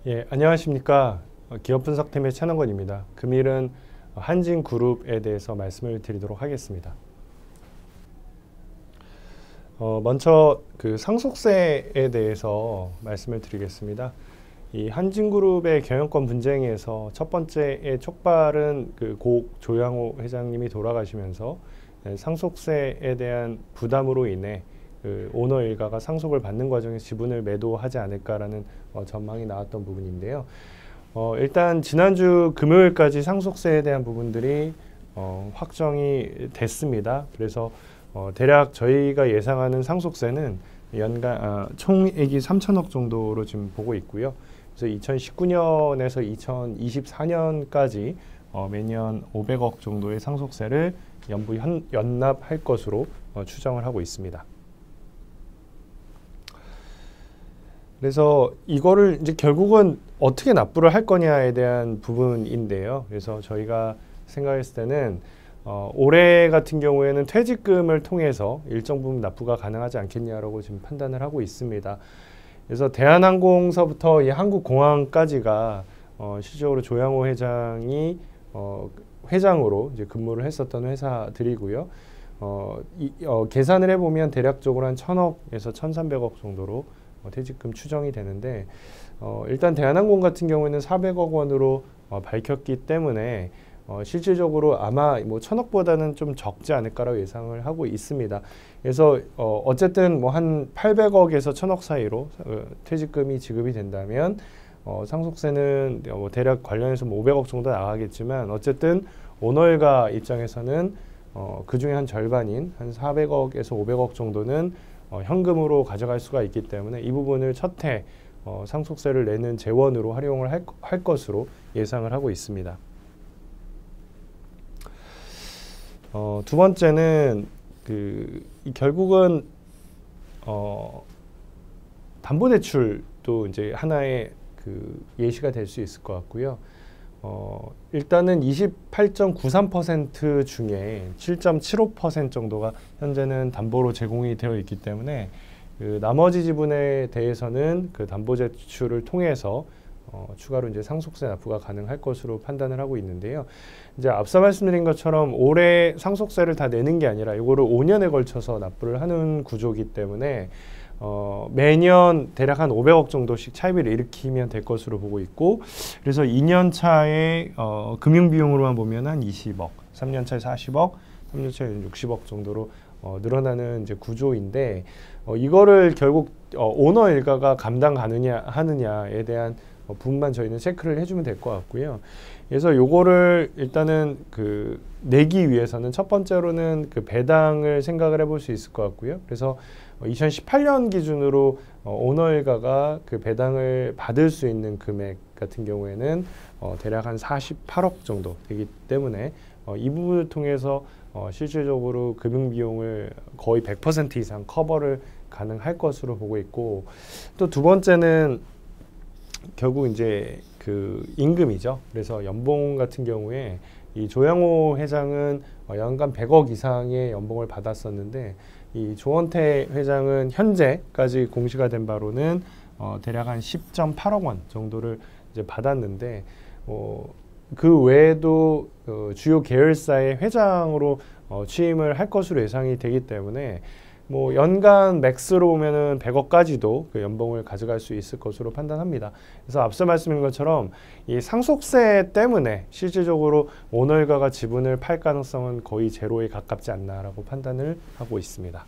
예, 안녕하십니까. 기업 분석팀의 최남건입니다. 금일은 한진그룹에 대해서 말씀을 드리도록 하겠습니다. 먼저 그 상속세에 대해서 말씀을 드리겠습니다. 이 한진그룹의 경영권 분쟁에서 첫 번째의 촉발은 그 고 조양호 회장님이 돌아가시면서 상속세에 대한 부담으로 인해 그 오너 일가가 상속을 받는 과정에서 지분을 매도하지 않을까라는 전망이 나왔던 부분인데요. 일단 지난주 금요일까지 상속세에 대한 부분들이 확정이 됐습니다. 그래서 대략 저희가 예상하는 상속세는 연간 총액이 3천억 정도로 지금 보고 있고요. 그래서 2019년에서 2024년까지 매년 500억 정도의 상속세를 연부 연납할 것으로 추정을 하고 있습니다. 그래서 이거를 이제 결국은 어떻게 납부를 할 거냐에 대한 부분인데요. 그래서 저희가 생각했을 때는 올해 같은 경우에는 퇴직금을 통해서 일정 부분 납부가 가능하지 않겠냐라고 지금 판단을 하고 있습니다. 그래서 대한항공서부터 이 한국공항까지가 실질적으로 조양호 회장이 회장으로 이제 근무를 했었던 회사들이고요. 계산을 해보면 대략적으로 한 1,000억에서 1,300억 정도로 퇴직금 추정이 되는데 일단 대한항공 같은 경우에는 400억 원으로 밝혔기 때문에 실질적으로 아마 뭐 1,000억보다는 좀 적지 않을까라고 예상을 하고 있습니다. 그래서 어쨌든 뭐 한 800억에서 1,000억 사이로 퇴직금이 지급이 된다면 상속세는 뭐 대략 관련해서 뭐 500억 정도 나가겠지만 어쨌든 오너일가 입장에서는 그 중에 한 절반인 한 400억에서 500억 정도는 현금으로 가져갈 수가 있기 때문에 이 부분을 첫해 상속세를 내는 재원으로 활용을 할 것으로 예상을 하고 있습니다. 두 번째는 결국은 담보대출도 이제 하나의 예시가 될 수 있을 것 같고요. 일단은 28.93% 중에 7.75% 정도가 현재는 담보로 제공이 되어 있기 때문에 나머지 지분에 대해서는 그 담보대출을 통해서 추가로 이제 상속세 납부가 가능할 것으로 판단을 하고 있는데요. 이제 앞서 말씀드린 것처럼 올해 상속세를 다 내는 게 아니라 이거를 5년에 걸쳐서 납부를 하는 구조이기 때문에 매년 대략 한 500억 정도씩 차입을 일으키면 될 것으로 보고 있고, 그래서 2년 차에 금융 비용으로만 보면 한 20억, 3년 차에 40억, 3년 차에 60억 정도로 늘어나는 이제 구조인데 이거를 결국 오너 일가가 감당 하느냐에 대한 부분만 저희는 체크를 해주면 될 것 같고요. 그래서 요거를 일단은 내기 위해서는 첫 번째로는 배당을 생각을 해볼 수 있을 것 같고요. 그래서 2018년 기준으로 오너일가가 배당을 받을 수 있는 금액 같은 경우에는 대략 한 48억 정도 되기 때문에 이 부분을 통해서 실질적으로 금융 비용을 거의 100% 이상 커버를 가능할 것으로 보고 있고, 또 두 번째는 결국 이제 임금이죠. 그래서 연봉 같은 경우에 이 조양호 회장은 연간 100억 이상의 연봉을 받았었는데 이 조원태 회장은 현재까지 공시가 된 바로는 대략 한 10.8억 원 정도를 이제 받았는데 그 외에도 주요 계열사의 회장으로 취임을 할 것으로 예상이 되기 때문에 뭐 연간 맥스로 보면은 100억까지도 연봉을 가져갈 수 있을 것으로 판단합니다. 그래서 앞서 말씀드린 것처럼 이 상속세 때문에 실질적으로 오너일가가 지분을 팔 가능성은 거의 제로에 가깝지 않나라고 판단을 하고 있습니다.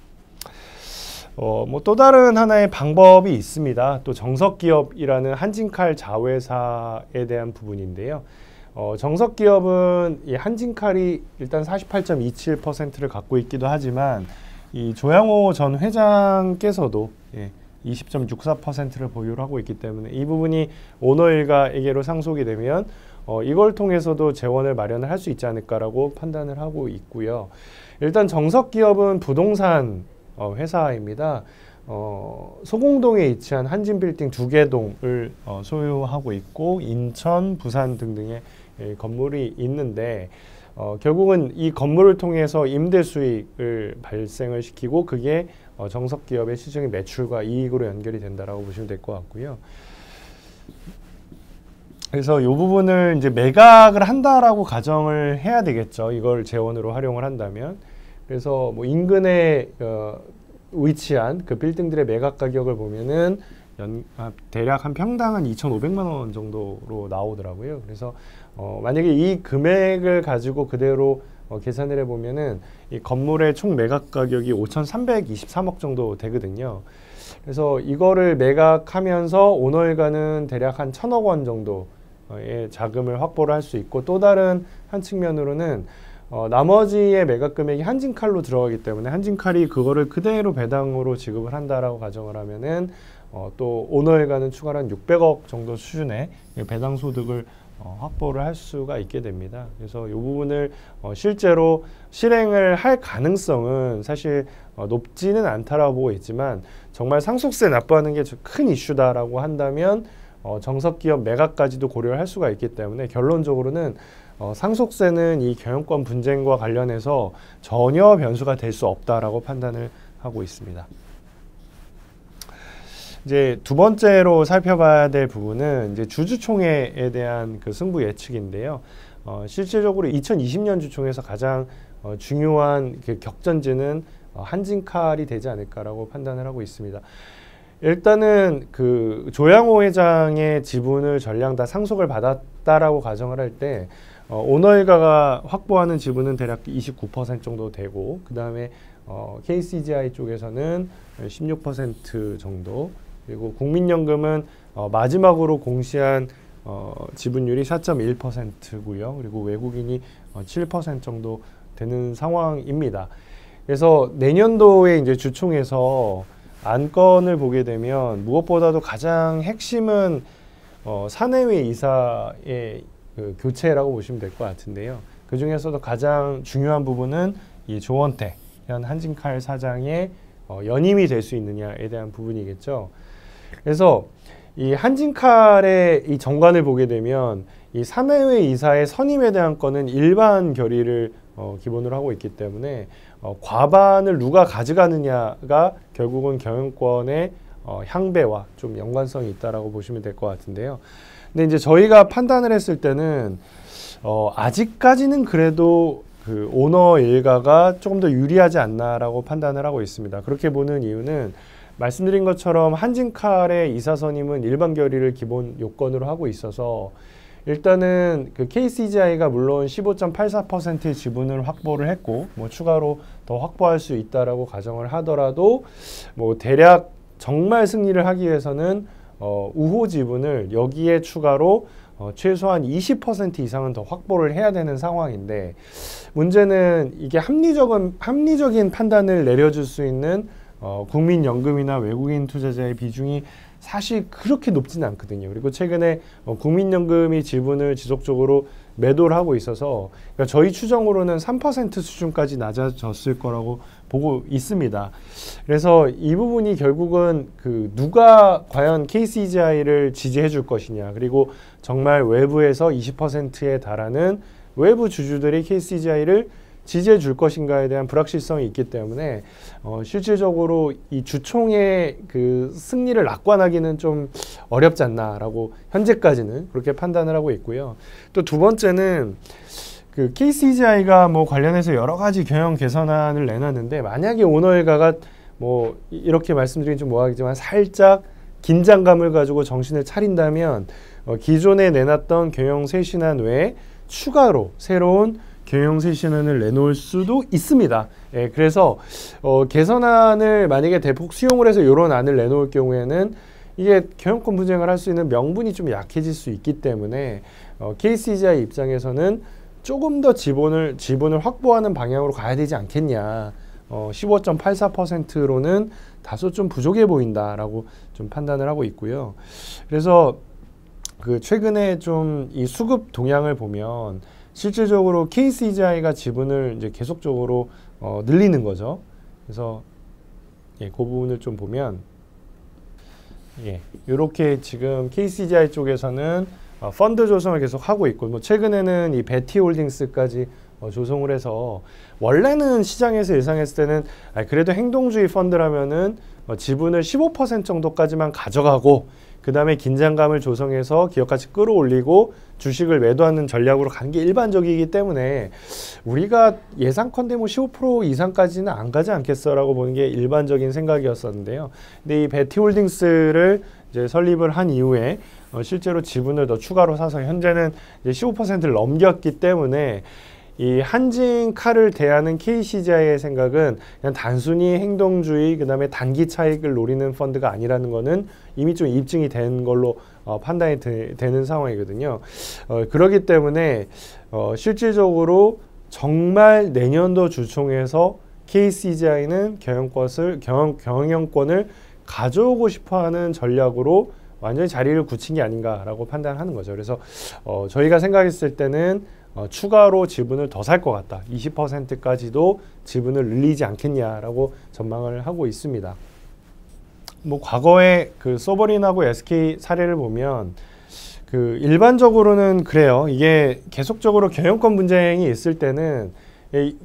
뭐 또 다른 하나의 방법이 있습니다. 또 정석기업이라는 한진칼 자회사에 대한 부분인데요. 정석기업은 이 한진칼이 일단 48.27%를 갖고 있기도 하지만 이 조양호 전 회장께서도 20.64%를 보유를 하고 있기 때문에 이 부분이 오너일가에게로 상속이 되면 이걸 통해서도 재원을 마련을 할 수 있지 않을까라고 판단을 하고 있고요. 일단 정석기업은 부동산 회사입니다. 소공동에 위치한 한진빌딩 2개 동을 소유하고 있고 인천, 부산 등등의 건물이 있는데 결국은 이 건물을 통해서 임대 수익을 발생을 시키고 그게 정석기업의 실질적인 매출과 이익으로 연결이 된다라고 보시면 될 것 같고요. 그래서 이 부분을 이제 매각을 한다라고 가정을 해야 되겠죠. 이걸 재원으로 활용을 한다면. 그래서 뭐 인근에 위치한 그 빌딩들의 매각 가격을 보면은 대략 한 평당 한 2,500만 원 정도로 나오더라고요. 그래서 만약에 이 금액을 가지고 그대로 계산을 해보면은 이 건물의 총 매각 가격이 5,323억 정도 되거든요. 그래서 이거를 매각하면서 오너일가는 대략 한 1,000억 원 정도의 자금을 확보를 할 수 있고, 또 다른 한 측면으로는 나머지의 매각 금액이 한진칼로 들어가기 때문에 한진칼이 그거를 그대로 배당으로 지급을 한다라고 가정을 하면은 또 오너일가는 추가로 한 600억 정도 수준의 배당 소득을 확보를 할 수가 있게 됩니다. 그래서 이 부분을 실제로 실행을 할 가능성은 사실 높지는 않다라고 보고 있지만, 정말 상속세 납부하는 게 큰 이슈다라고 한다면 정석기업 매각까지도 고려를 할 수가 있기 때문에, 결론적으로는 상속세는 이 경영권 분쟁과 관련해서 전혀 변수가 될 수 없다라고 판단을 하고 있습니다. 이제 두 번째로 살펴봐야 될 부분은 이제 주주총회에 대한 그 승부 예측인데요. 실질적으로 2020년 주총에서 가장 중요한 그 격전지는 한진칼이 되지 않을까라고 판단을 하고 있습니다. 일단은 그 조양호 회장의 지분을 전량 다 상속을 받았다라고 가정을 할 때 오너일가가 확보하는 지분은 대략 29% 정도 되고, 그 다음에 KCGI 쪽에서는 16% 정도, 그리고 국민연금은 마지막으로 공시한 지분율이 4.1%고요. 그리고 외국인이 7% 정도 되는 상황입니다. 그래서 내년도에 이제 주총에서 안건을 보게 되면 무엇보다도 가장 핵심은 사내외 이사의 그 교체라고 보시면 될 것 같은데요. 그 중에서도 가장 중요한 부분은 이 조원태 현 한진칼 사장의 연임이 될 수 있느냐에 대한 부분이겠죠. 그래서 이 한진칼의 이 정관을 보게 되면 이 사내외 이사의 선임에 대한 건은 일반 결의를 기본으로 하고 있기 때문에 과반을 누가 가져가느냐가 결국은 경영권의 향배와 좀 연관성이 있다라고 보시면 될 것 같은데요. 근데 이제 저희가 판단을 했을 때는 아직까지는 그래도 그 오너 일가가 조금 더 유리하지 않나라고 판단을 하고 있습니다. 그렇게 보는 이유는 말씀드린 것처럼 한진칼의 이사 선임은 일반 결의를 기본 요건으로 하고 있어서, 일단은 그 KCGI가 물론 15.84%의 지분을 확보를 했고, 뭐 추가로 더 확보할 수 있다라고 가정을 하더라도, 뭐 대략 정말 승리를 하기 위해서는 우호 지분을 여기에 추가로 최소한 20% 이상은 더 확보를 해야 되는 상황인데, 문제는 이게 합리적인 판단을 내려줄 수 있는 국민연금이나 외국인 투자자의 비중이 사실 그렇게 높지는 않거든요. 그리고 최근에 국민연금이 지분을 지속적으로 매도를 하고 있어서, 그러니까 저희 추정으로는 3% 수준까지 낮아졌을 거라고 보고 있습니다. 그래서 이 부분이 결국은 그 누가 과연 KCGI를 지지해 줄 것이냐, 그리고 정말 외부에서 20%에 달하는 외부 주주들이 KCGI를 지지해 줄 것인가에 대한 불확실성이 있기 때문에 실질적으로 이 주총의 그 승리를 낙관하기는 좀 어렵지 않나라고 현재까지는 그렇게 판단을 하고 있고요. 또 두 번째는 그 KCGI가 뭐 관련해서 여러 가지 경영 개선안을 내놨는데, 만약에 오너일가가 뭐 이렇게 말씀드리긴 좀 뭐하겠지만 살짝 긴장감을 가지고 정신을 차린다면 기존에 내놨던 경영 쇄신안 외에 추가로 새로운 경영 쇄신안을 내놓을 수도 있습니다. 예, 그래서 개선안을 만약에 대폭 수용을 해서 이런 안을 내놓을 경우에는 이게 경영권 분쟁을 할 수 있는 명분이 좀 약해질 수 있기 때문에 KCGI 입장에서는 조금 더 지분을 확보하는 방향으로 가야 되지 않겠냐. 15.84%로는 다소 좀 부족해 보인다라고 좀 판단을 하고 있고요. 그래서 그 최근에 좀 이 수급 동향을 보면 실질적으로 KCGI가 지분을 이제 계속적으로 늘리는 거죠. 그래서 그 부분을 좀 보면 이렇게 지금 KCGI 쪽에서는 펀드 조성을 계속 하고 있고, 뭐 최근에는 이 베티홀딩스까지 조성을 해서 원래는 시장에서 예상했을 때는 그래도 행동주의 펀드라면은 지분을 15% 정도까지만 가져가고 그 다음에 긴장감을 조성해서 기업가치 끌어올리고 주식을 매도하는 전략으로 가는 게 일반적이기 때문에 우리가 예상컨대 뭐 15% 이상까지는 안 가지 않겠어라고 보는 게 일반적인 생각이었었는데요. 근데 이 베티홀딩스를 이제 설립을 한 이후에 실제로 지분을 더 추가로 사서 현재는 이제 15%를 넘겼기 때문에 이 한진칼을 대하는 KCGI의 생각은 그냥 단순히 행동주의 그다음에 단기 차익을 노리는 펀드가 아니라는 거는 이미 좀 입증이 된 걸로 판단이 되는 상황이거든요. 그렇기 때문에 실질적으로 정말 내년도 주총에서 KCGI는 경영권을 가져오고 싶어하는 전략으로 완전히 자리를 굳힌 게 아닌가라고 판단하는 거죠. 그래서 저희가 생각했을 때는 추가로 지분을 더 살 것 같다. 20%까지도 지분을 늘리지 않겠냐라고 전망을 하고 있습니다. 뭐 과거에 그 소버린하고 SK 사례를 보면 그 일반적으로는 그래요. 이게 계속적으로 경영권 분쟁이 있을 때는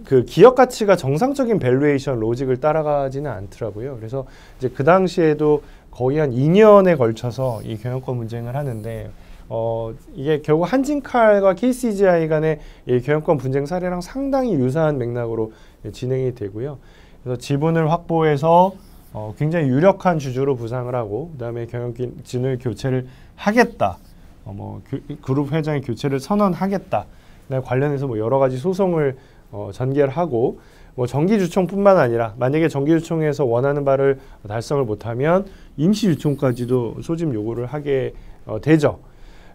그 기업 가치가 정상적인 밸류에이션 로직을 따라가지는 않더라고요. 그래서 이제 그 당시에도 거의 한 2년에 걸쳐서 이 경영권 분쟁을 하는데 이게 결국 한진칼과 KCGI 간의 이 경영권 분쟁 사례랑 상당히 유사한 맥락으로 진행이 되고요. 그래서 지분을 확보해서 굉장히 유력한 주주로 부상을 하고 그다음에 경영진을 교체를 하겠다. 그룹 회장의 교체를 선언하겠다. 관련해서 뭐 여러 가지 소송을 전개를 하고 뭐 정기주총뿐만 아니라 만약에 정기주총에서 원하는 바를 달성을 못하면 임시주총까지도 소집 요구를 하게 되죠.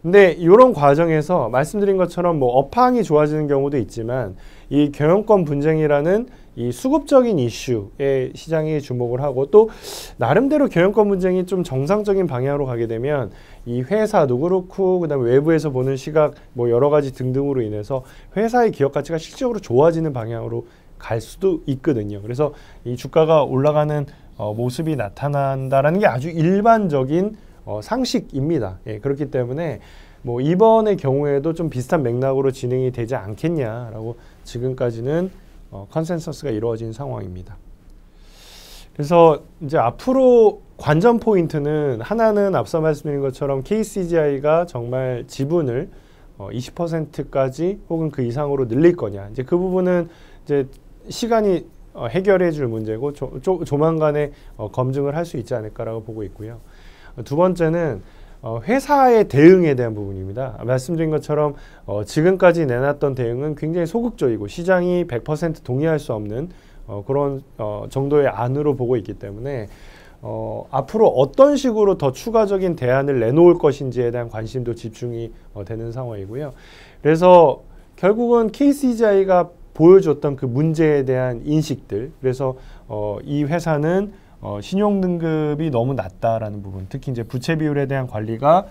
근데 이런 과정에서 말씀드린 것처럼 뭐 업황이 좋아지는 경우도 있지만 이 경영권 분쟁이라는 이 수급적인 이슈에 시장이 주목을 하고 또 나름대로 경영권 분쟁이 좀 정상적인 방향으로 가게 되면 이 회사도 그렇고 그다음에 외부에서 보는 시각 뭐 여러 가지 등등으로 인해서 회사의 기업 가치가 실질적으로 좋아지는 방향으로 갈 수도 있거든요. 그래서 이 주가가 올라가는 모습이 나타난다라는 게 아주 일반적인 상식입니다. 예, 그렇기 때문에 뭐 이번의 경우에도 좀 비슷한 맥락으로 진행이 되지 않겠냐라고 지금까지는 컨센서스가 이루어진 상황입니다. 그래서 이제 앞으로 관전 포인트는 하나는 앞서 말씀드린 것처럼 KCGI가 정말 지분을 20%까지 혹은 그 이상으로 늘릴 거냐. 이제 그 부분은 이제 시간이 해결해 줄 문제고 조만간에 검증을 할 수 있지 않을까라고 보고 있고요. 두 번째는 회사의 대응에 대한 부분입니다. 말씀드린 것처럼 지금까지 내놨던 대응은 굉장히 소극적이고 시장이 100% 동의할 수 없는 그런 정도의 안으로 보고 있기 때문에 앞으로 어떤 식으로 더 추가적인 대안을 내놓을 것인지에 대한 관심도 집중이 되는 상황이고요. 그래서 결국은 KCGI가 보여줬던 그 문제에 대한 인식들, 그래서 이 회사는 신용 등급이 너무 낮다라는 부분, 특히 이제 부채 비율에 대한 관리가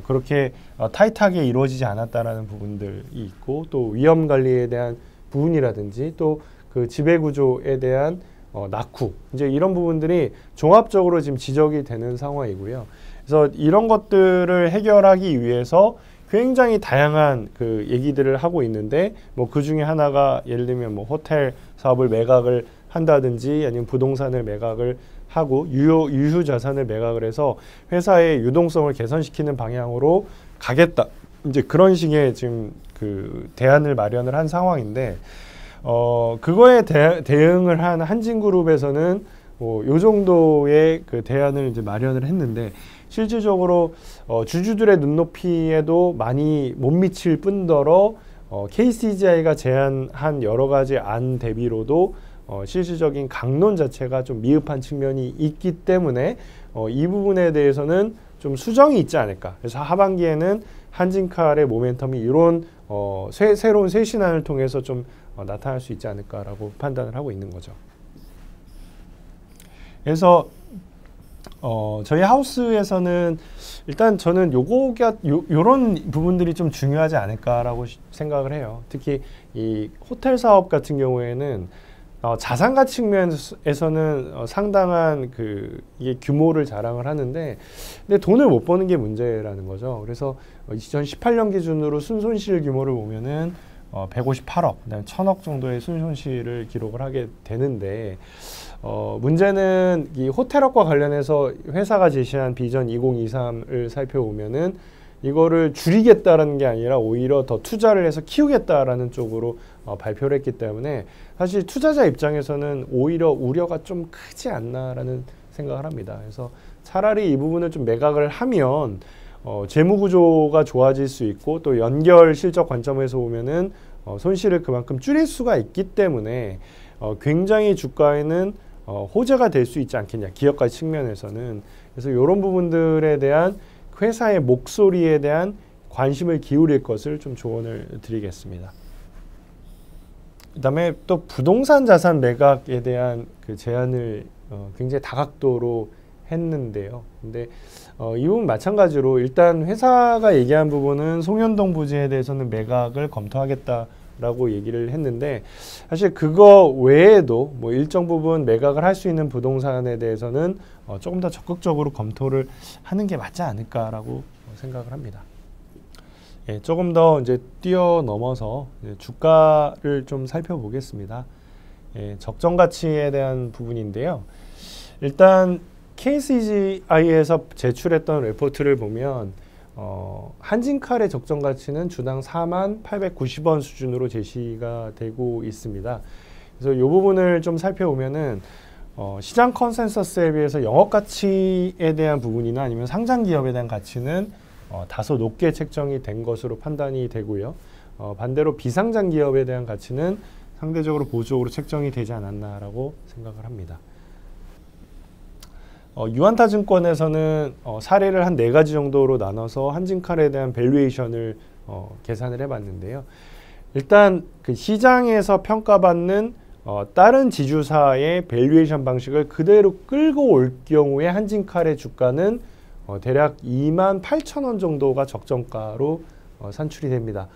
그렇게 타이트하게 이루어지지 않았다라는 부분들이 있고, 또 위험 관리에 대한 부분이라든지 또 그 지배 구조에 대한 낙후, 이제 이런 부분들이 종합적으로 지금 지적이 되는 상황이고요. 그래서 이런 것들을 해결하기 위해서 굉장히 다양한 그 얘기들을 하고 있는데, 뭐 그 중에 하나가 예를 들면 뭐 호텔 사업을 매각을 한다든지 아니면 부동산을 매각을 하고 유휴 자산을 매각을 해서 회사의 유동성을 개선시키는 방향으로 가겠다. 이제 그런 식의 지금 그 대안을 마련을 한 상황인데, 그거에 대응을 한 한진그룹에서는 요 정도의 그 대안을 이제 마련을 했는데, 실질적으로 주주들의 눈높이에도 많이 못 미칠 뿐더러 KCGI가 제안한 여러 가지 안 대비로도 실질적인 강론 자체가 좀 미흡한 측면이 있기 때문에 이 부분에 대해서는 좀 수정이 있지 않을까. 그래서 하반기에는 한진칼의 모멘텀이 이런 새로운 새 신안을 통해서 좀 나타날 수 있지 않을까라고 판단을 하고 있는 거죠. 그래서 저희 하우스에서는 일단 저는 요런 부분들이 좀 중요하지 않을까라고 생각을 해요. 특히 이 호텔 사업 같은 경우에는 자산가 측면에서는 상당한 이게 규모를 자랑을 하는데, 근데 돈을 못 버는 게 문제라는 거죠. 그래서 2018년 기준으로 순손실 규모를 보면은 158억, 그다음에 1000억 정도의 순손실을 기록을 하게 되는데 문제는 이 호텔업과 관련해서 회사가 제시한 비전 2023을 살펴보면은 이거를 줄이겠다라는 게 아니라 오히려 더 투자를 해서 키우겠다라는 쪽으로 발표를 했기 때문에 사실 투자자 입장에서는 오히려 우려가 좀 크지 않나라는 생각을 합니다. 그래서 차라리 이 부분을 좀 매각을 하면 재무 구조가 좋아질 수 있고 또 연결 실적 관점에서 보면은 손실을 그만큼 줄일 수가 있기 때문에 굉장히 주가에는 호재가 될 수 있지 않겠냐, 기업가 측면에서는. 그래서 이런 부분들에 대한 회사의 목소리에 대한 관심을 기울일 것을 좀 조언을 드리겠습니다. 그다음에 또 부동산 자산 매각에 대한 그 제안을 굉장히 다각도로 했는데요. 근데 이 부분 마찬가지로 일단 회사가 얘기한 부분은 송현동 부지에 대해서는 매각을 검토하겠다라고 얘기를 했는데 사실 그거 외에도 뭐 일정 부분 매각을 할 수 있는 부동산에 대해서는 조금 더 적극적으로 검토를 하는 게 맞지 않을까라고 생각을 합니다. 예, 조금 더 이제 뛰어넘어서 주가를 좀 살펴보겠습니다. 예, 적정 가치에 대한 부분인데요. 일단 KCGI에서 제출했던 레포트를 보면 한진칼의 적정 가치는 주당 4890원 수준으로 제시가 되고 있습니다. 그래서 이 부분을 좀 살펴보면은 시장 컨센서스에 비해서 영업 가치에 대한 부분이나 아니면 상장 기업에 대한 가치는 다소 높게 책정이 된 것으로 판단이 되고요. 반대로 비상장 기업에 대한 가치는 상대적으로 보수적으로 책정이 되지 않았나라고 생각을 합니다. 유한타증권에서는 사례를 한 4가지 정도로 나눠서 한진칼에 대한 밸류에이션을 계산을 해봤는데요. 일단 그 시장에서 평가받는 다른 지주사의 밸류에이션 방식을 그대로 끌고 올 경우에 한진칼의 주가는 대략 28,000원 정도가 적정가로 산출이 됩니다.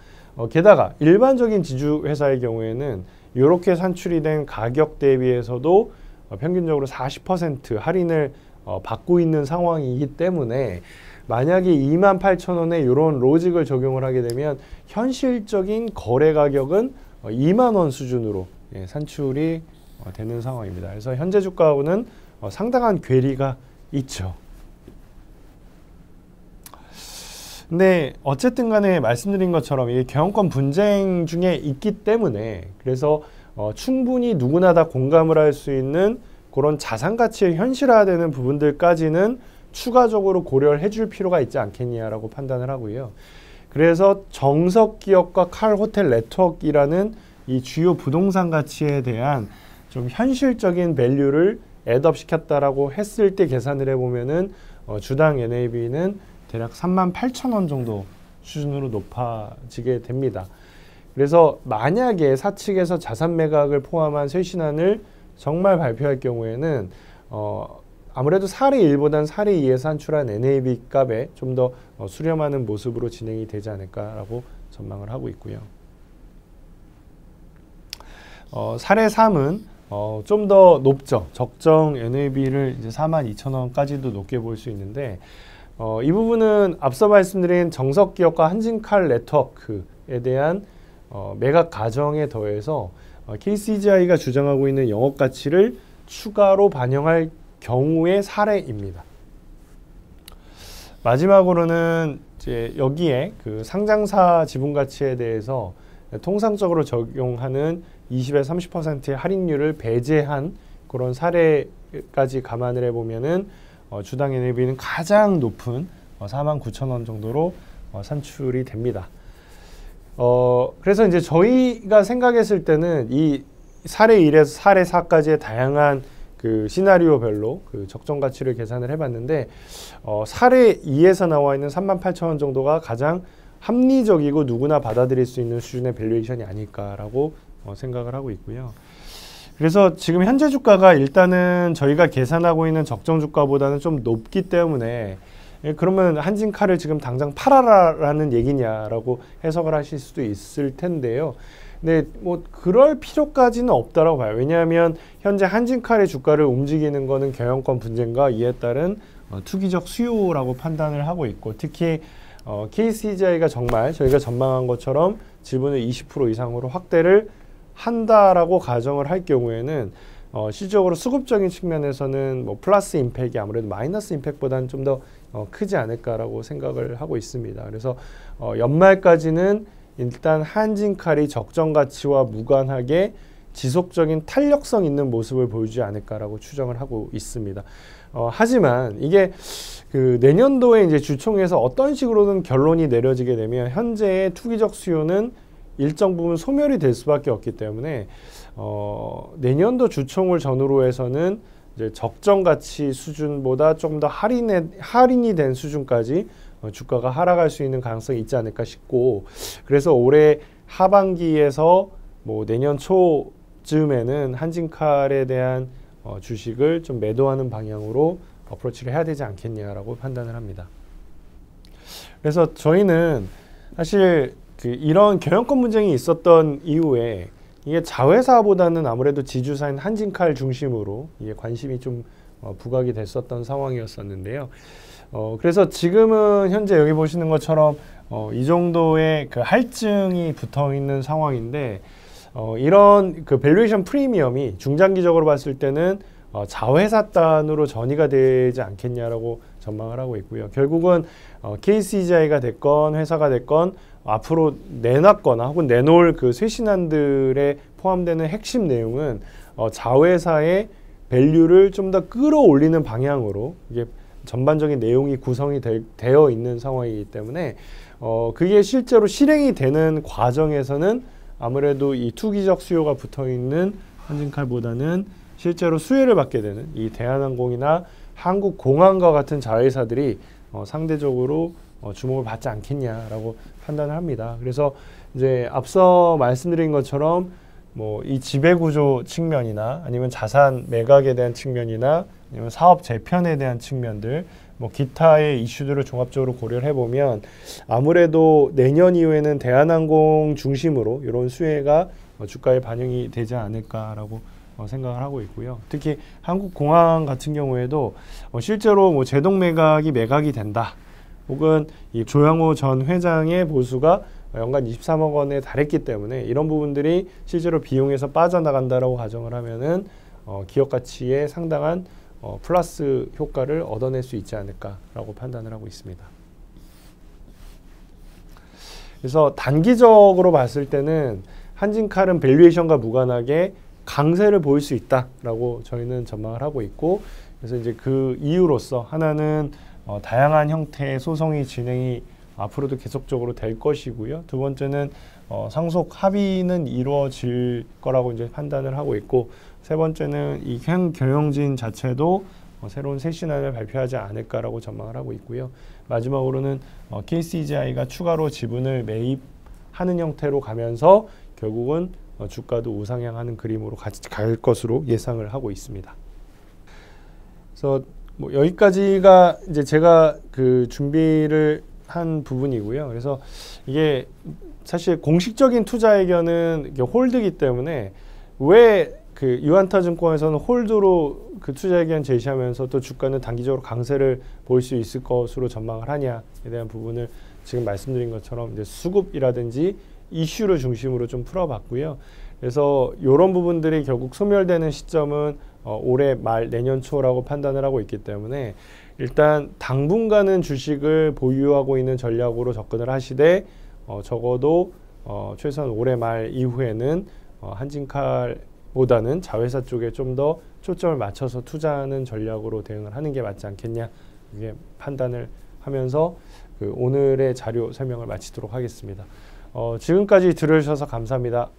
게다가 일반적인 지주회사의 경우에는 이렇게 산출이 된 가격 대비해서도 평균적으로 40% 할인을 받고 있는 상황이기 때문에 만약에 28,000원에 이런 로직을 적용을 하게 되면 현실적인 거래 가격은 2만 원 수준으로 산출이 되는 상황입니다. 그래서 현재 주가하고는 상당한 괴리가 있죠. 근데 어쨌든 간에 말씀드린 것처럼 이게 경영권 분쟁 중에 있기 때문에 그래서 충분히 누구나 다 공감을 할 수 있는 그런 자산 가치의 현실화되는 부분들까지는 추가적으로 고려를 해줄 필요가 있지 않겠냐라고 판단을 하고요. 그래서 정석기업과 칼 호텔 네트워크라는 이 주요 부동산 가치에 대한 좀 현실적인 밸류를 애드업 시켰다라고 했을 때 계산을 해보면은 주당 NAV는 대략 38,000원 정도 수준으로 높아지게 됩니다. 그래서 만약에 사측에서 자산 매각을 포함한 쇄신안을 정말 발표할 경우에는 아무래도 사례 1보단 사례 2에서 산출한 NAV 값에 좀 더 수렴하는 모습으로 진행이 되지 않을까라고 전망을 하고 있고요. 사례 3은 좀 더 높죠. 적정 NAV를 이제 42,000원까지도 높게 볼 수 있는데 이 부분은 앞서 말씀드린 정석기업과 한진칼 네트워크에 대한 매각 가정에 더해서 KCGI가 주장하고 있는 영업가치를 추가로 반영할 경우의 사례입니다. 마지막으로는 이제 여기에 그 상장사 지분가치에 대해서 통상적으로 적용하는 20에서 30%의 할인율을 배제한 그런 사례까지 감안을 해보면은 주당 NAV는 가장 높은 49,000원 정도로 산출이 됩니다. 그래서 이제 저희가 생각했을 때는 이 사례 1에서 사례 4까지의 다양한 그 시나리오별로 그 적정 가치를 계산을 해봤는데 사례 2에서 나와 있는 38,000원 정도가 가장 합리적이고 누구나 받아들일 수 있는 수준의 밸류에이션이 아닐까라고 생각을 하고 있고요. 그래서 지금 현재 주가가 일단은 저희가 계산하고 있는 적정 주가보다는 좀 높기 때문에 그러면 한진칼을 지금 당장 팔아라라는 얘기냐라고 해석을 하실 수도 있을 텐데요. 근데 뭐 그럴 필요까지는 없다라고 봐요. 왜냐하면 현재 한진칼의 주가를 움직이는 거는 경영권 분쟁과 이에 따른 투기적 수요라고 판단을 하고 있고 특히 KCGI가 정말 저희가 전망한 것처럼 지분을 20% 이상으로 확대를 한다라고 가정을 할 경우에는 실질적으로 수급적인 측면에서는 뭐 플러스 임팩이 아무래도 마이너스 임팩보다는 좀 더 크지 않을까라고 생각을 하고 있습니다. 그래서 연말까지는 일단 한진칼이 적정 가치와 무관하게 지속적인 탄력성 있는 모습을 보이지 않을까라고 추정을 하고 있습니다. 하지만 이게 그 내년도에 이제 주총에서 어떤 식으로든 결론이 내려지게 되면 현재의 투기적 수요는 일정 부분 소멸이 될 수밖에 없기 때문에 내년도 주총을 전후로 해서는 이제 적정 가치 수준보다 좀 더 할인이 된 수준까지 주가가 하락할 수 있는 가능성이 있지 않을까 싶고, 그래서 올해 하반기에서 뭐 내년 초쯤에는 한진칼에 대한 주식을 좀 매도하는 방향으로 어프로치를 해야 되지 않겠냐라고 판단을 합니다. 그래서 저희는 사실 이런 경영권 분쟁이 있었던 이후에 이게 자회사보다는 아무래도 지주사인 한진칼 중심으로 이게 관심이 좀 부각이 됐었던 상황이었었는데요. 그래서 지금은 현재 여기 보시는 것처럼 이 정도의 그 할증이 붙어 있는 상황인데, 이런 그 밸류에이션 프리미엄이 중장기적으로 봤을 때는 자회사단으로 전이가 되지 않겠냐라고 전망을 하고 있고요. 결국은 KCGI가 됐건 회사가 됐건 앞으로 내놨거나 혹은 내놓을 그 쇄신안들에 포함되는 핵심 내용은 자회사의 밸류를 좀 더 끌어올리는 방향으로 이게 전반적인 내용이 구성이 되어 있는 상황이기 때문에 그게 실제로 실행이 되는 과정에서는 아무래도 이 투기적 수요가 붙어 있는 한진칼보다는 실제로 수혜를 받게 되는 이 대한항공이나 한국공항과 같은 자회사들이 상대적으로 주목을 받지 않겠냐라고 판단을 합니다. 그래서 이제 앞서 말씀드린 것처럼 뭐 이 지배구조 측면이나 아니면 자산 매각에 대한 측면이나 아니면 사업 재편에 대한 측면들, 뭐 기타의 이슈들을 종합적으로 고려를 해보면 아무래도 내년 이후에는 대한항공 중심으로 이런 수혜가 주가에 반영이 되지 않을까라고 생각을 하고 있고요. 특히 한국공항 같은 경우에도 실제로 뭐 제동 매각이 된다, 혹은 이 조양호 전 회장의 보수가 연간 23억 원에 달했기 때문에 이런 부분들이 실제로 비용에서 빠져나간다라고 가정을 하면은 기업 가치에 상당한 플러스 효과를 얻어낼 수 있지 않을까라고 판단을 하고 있습니다. 그래서 단기적으로 봤을 때는 한진칼은 밸류에이션과 무관하게 강세를 보일 수 있다라고 저희는 전망을 하고 있고, 그래서 이제 그 이유로서 하나는 다양한 형태의 소송이 진행이 앞으로도 계속적으로 될 것이고요. 두 번째는 상속 합의는 이루어질 거라고 이제 판단을 하고 있고, 세 번째는 이 경영진 자체도 새로운 쇄신안을 발표하지 않을까라고 전망을 하고 있고요. 마지막으로는 KCGI가 추가로 지분을 매입하는 형태로 가면서 결국은 주가도 우상향하는 그림으로 갈 것으로 예상을 하고 있습니다. 그래서 뭐 여기까지가 이제 제가 그 준비를 한 부분이고요. 그래서 이게 사실 공식적인 투자 의견은 홀드이기 때문에 왜 그 유한타증권에서는 홀드로 그 투자 의견 제시하면서 또 주가는 단기적으로 강세를 보일 수 있을 것으로 전망을 하냐에 대한 부분을 지금 말씀드린 것처럼 이제 수급이라든지 이슈를 중심으로 좀 풀어봤고요. 그래서 이런 부분들이 결국 소멸되는 시점은 올해 말 내년 초라고 판단을 하고 있기 때문에 일단 당분간은 주식을 보유하고 있는 전략으로 접근을 하시되 적어도 최소한 올해 말 이후에는 한진칼보다는 자회사 쪽에 좀 더 초점을 맞춰서 투자하는 전략으로 대응을 하는 게 맞지 않겠냐, 이게 판단을 하면서 그 오늘의 자료 설명을 마치도록 하겠습니다. 지금까지 들어주셔서 감사합니다.